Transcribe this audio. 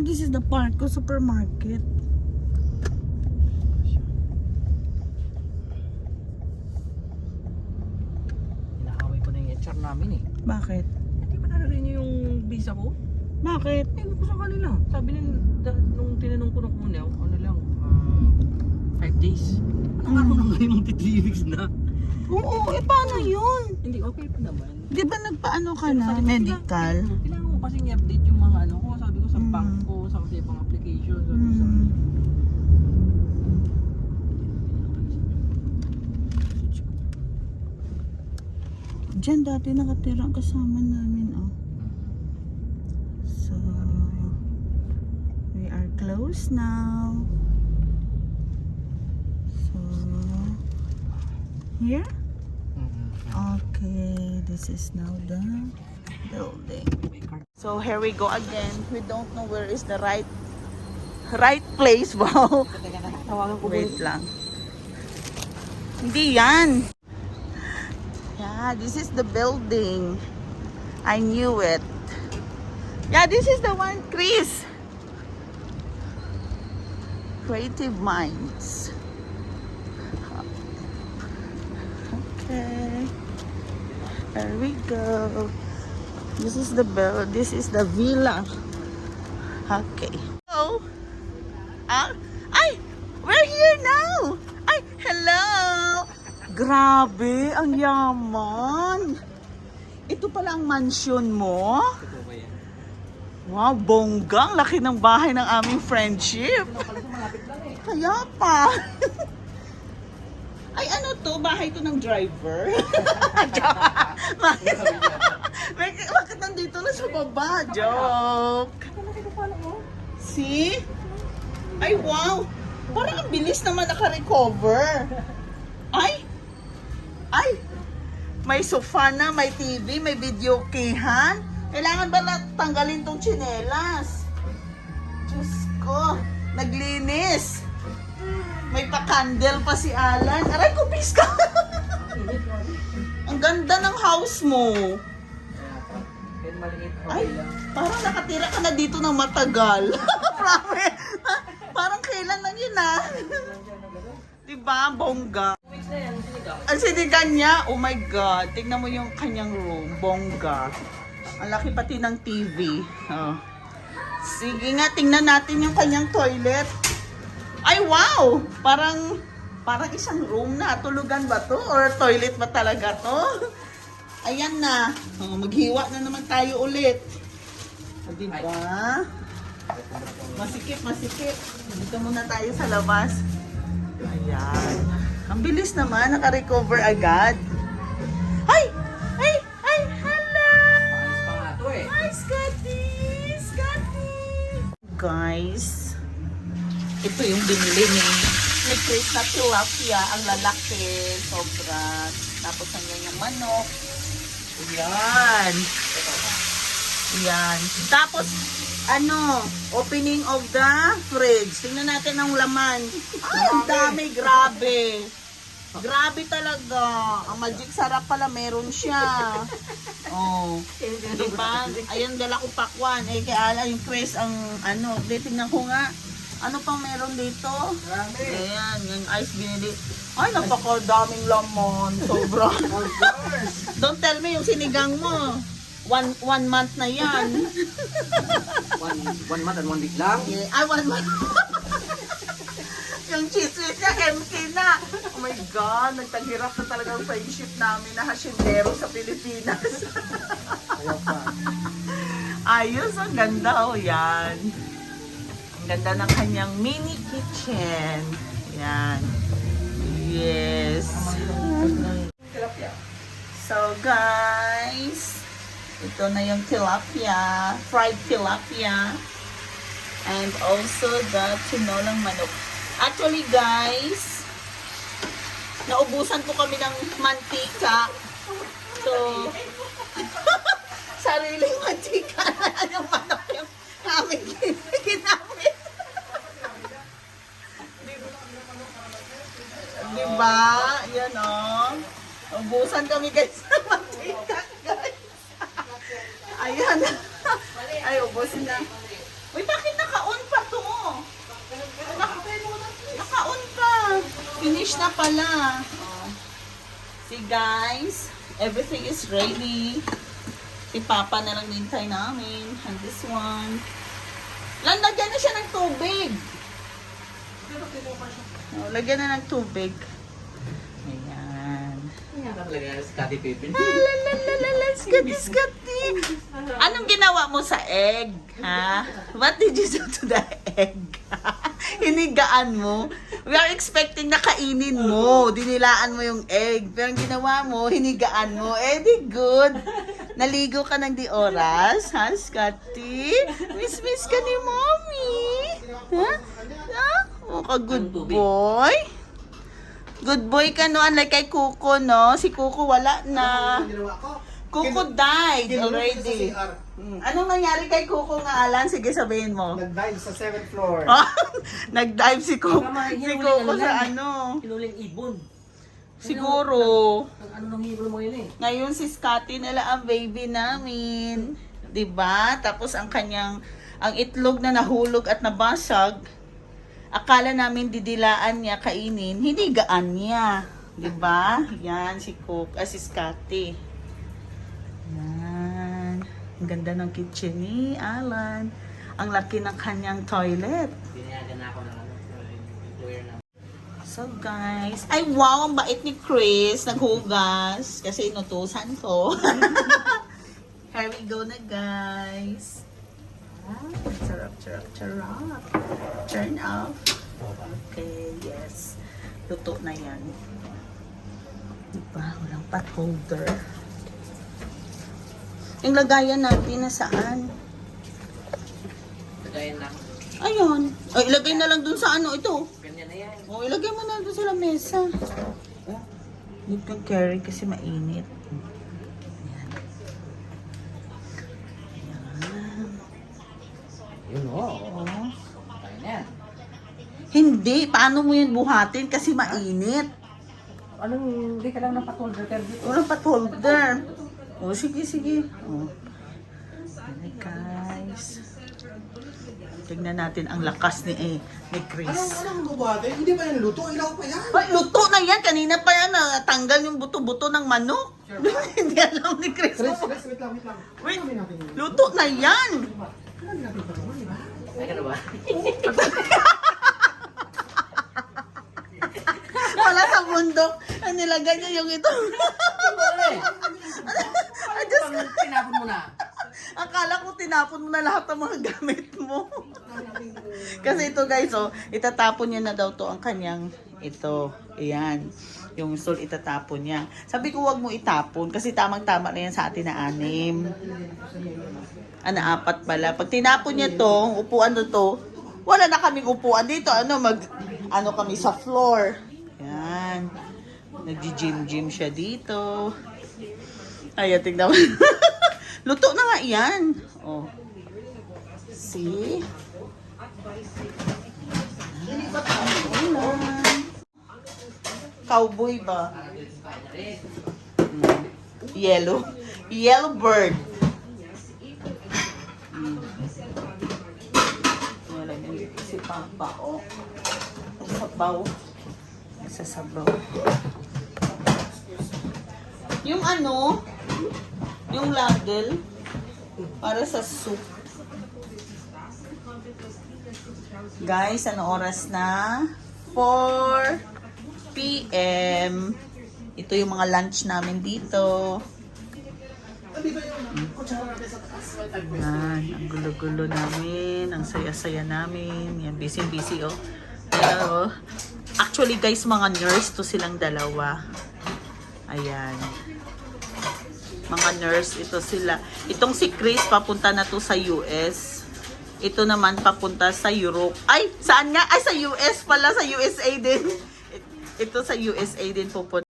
this is the Parco Supermarket. Inaaway ko na yung HR namin eh. Bakit? Hindi ba narinig niyo yung visa ko? Bakit? Ewan ko sa kanila. Sabi nung tinanong ko na una, ano lang, 5 days. Ano nga ako na ngayon ng 3 weeks na? Oo, paano yun? Hindi, okay pa naman. Di ba nagpaano ka na? Medical? Kailangan ko kasing i-update yung mga ano ko. Sabi ko sa bank ko, sa kasi pang application. Sabi ko sa Diyan dati nakatira ang kasama namin, oh. So, we are close now. So, here? Okay, this is now the building. So, here we go again. We don't know where is the right place. Wow. Wait lang. Hindi yan. Yeah, this is the building. I knew it. Yeah, this is the one, Chris. Creative Minds. Okay. There we go. This is the villa. Okay. So, ay, we're here now. Ay, hello. Grabe, ang yaman. Ito pala ang mansion mo? Wow, bongga. Ang laki ng bahay ng aming friendship. Kaya pa. Ay, ano to? Bahay to ng driver? Bakit nandito na sa baba? Joke. See? Ay, wow. Parang ang bilis naman naka-recover. Ay! May sofa na, may TV, may video keyhan. Kailangan ba tanggalin tong tsinelas? Diyos ko, naglinis. May pa-candle pa si Alan. Aray ko, bis ka! Ang ganda ng house mo. Ay, parang nakatira ka na dito ng matagal. Parang kailan lang yun ah. Diba, bongga. Ang sinigang niya, oh my God. Tingnan mo yung kanyang room, bongga. Ang laki pati ng TV. Oh. Sige nga, tingnan natin yung kanyang toilet. Ay, wow! Parang isang room na. Tulugan ba to? Or toilet ba talaga to? Ayan na. Oh, maghiwa na naman tayo ulit. O, diba? Masikip. Dito muna tayo sa labas. Ayan. Ang bilis naman. Naka-recover agad. Ay! Hello! Hi, Scotty! Guys, ito yung binili ni Chris na tilapia. Ang lalaki. Sobra. Tapos nandiyan yung manok. Yan. Tapos, opening of the fridge. Tingnan natin ang laman. Ay, ang dami. Grabe. Grabe talaga. Ang magic sarap pala, meron siya. Oh. Diba? Ayan, dala ko pakwan. Kaya ala yung Chris ang tingnan ko nga. Ano pang meron dito? Ayan, yung ice binili. Ay, napakadaming laman. Sobra. Don't tell me yung sinigang mo. One month na yan. one month and 1 week lang? Yeah. Ay, 1 month. Yung cheese niya, empty na. Oh my God, nagtaghirap na talaga ang friendship namin na hasyendero sa Pilipinas. Ayos, ang ganda. Yan. Ang ganda ng kanyang mini kitchen. Yan. Yes. So guys, ito na yung tilapia, fried tilapia, and also the tinolang manok. Actually guys, naubusan po kami ng mantika. So, sariling mantika na yung manok yung aming ginamit. Diba? Yan o. Ubusan kami guys ng mantika guys. Ayan. Ay, ubusin na. Uy, bakit finish na pala. Oh. See guys, everything is ready. Si Papa na lang nintay namin. And this one. Lagyan na siya ng tubig. Oh, lagyan na ng tubig. Ayan. Scotty Pippen. Scotty. Anong ginawa mo sa egg? Ha? What did you do to the egg? Hinigaan mo. We are expecting na kainin mo. Dinilaan mo yung egg. Pero ang ginawa mo, hinigaan mo. Eh, di good. Naligo ka ng di oras. Ha, Scotty? Miss ka ni Mommy. Ha? Ha? Oh, ka-good boy. Good boy ka, no? Unlike kay Kuko, no? Si Kuko wala na. Kuko died already. Anong nangyari kay Kuko nga, Alan? Sige, sabihin mo. Nag-dive sa 7th floor. Nag-dive si Kuko. Baka Si hinuling Kuko ano sa lang. ano. Hinuling ibon. Siguro. Ano nang hibro mo yun eh? Ngayon si Scotty nila ang baby namin. 'Di ba? Tapos ang itlog na nahulog at nabasag. Akala namin didilaan niya kainin, hindi gaan niya. 'Di ba? Yan si si Scotty. Yan. Ang ganda ng kitchen ni Alan. Ang laki ng kanyang toilet. Binayagan ako ng employer na. So guys, ay wow, ang bait ni Chris, naghugas kasi inutusan ko. Here we go na guys. Ah, charap. Turn off. Okay, yes. Luto na yan. Diba, walang pot holder. Yung lagayan natin na saan? Kagayan na. Ayun. Ay, ilagay na lang dun sa ano ito. Ganyan na yan. O, ilagay mo na doon sa lamesa. Huwag kang carry kasi mainit. Ayan. Ayan. Yun o. O. Kaya na yan. Hindi. Paano mo yun buhatin kasi mainit? Anong, hindi ka lang ng patolder dito. Walang pot holder. O, sige. O. Ayan, guys. Tignan natin ang lakas ni Chris. Anong bubuhatin? Hindi ba yan luto? Ilaw pa yan. Ay, luto na yan. Kanina pa yan. Tanggal yung buto-buto ng manok. Hindi alam ni Chris. Wait lang. Wait, Ano natin yun? luto na yan. Ano natin pa naman, di ba? Ay ka na ba? Wala sa bundok. Ang nilagay niya yung ito. I just, Tinapon mo na. akala ko tinapon mo na lahat ng mga gamit mo. Kasi ito guys, oh, itatapon niya na daw to ang kanyang ito. Ayan. Yung sol itatapon niya. Sabi ko wag mo itapon kasi tamang-tama na yan sa atin na 6. 4 pala. Pag tinapon niya to, upuan na to, wala na kaming upuan dito. Ano kami sa floor. Yan. Nagji-gym siya dito. Ayan, tignan mo. Luto na nga yan. Oh. See? Ayan. Cowboy ba? Yellow. Yellow bird. Wala na si Papa. Oh. Sabaw. Sa sabaw. Yung ano, yung ladle, para sa soup. Guys, ano oras na? 4 p.m. Ito yung mga lunch namin dito. Yan, ang gulo-gulo namin, ang saya-saya namin. Yan, busy-busy oh. Pero, actually guys, mga nurse to silang dalawa. Ayan. Mga nurse, ito sila. Itong si Chris, papunta na to sa US. Ito naman, papunta sa Europe. Ay, saan nga? Ay, sa US pala, sa USA din. Ito sa USA din pupunta.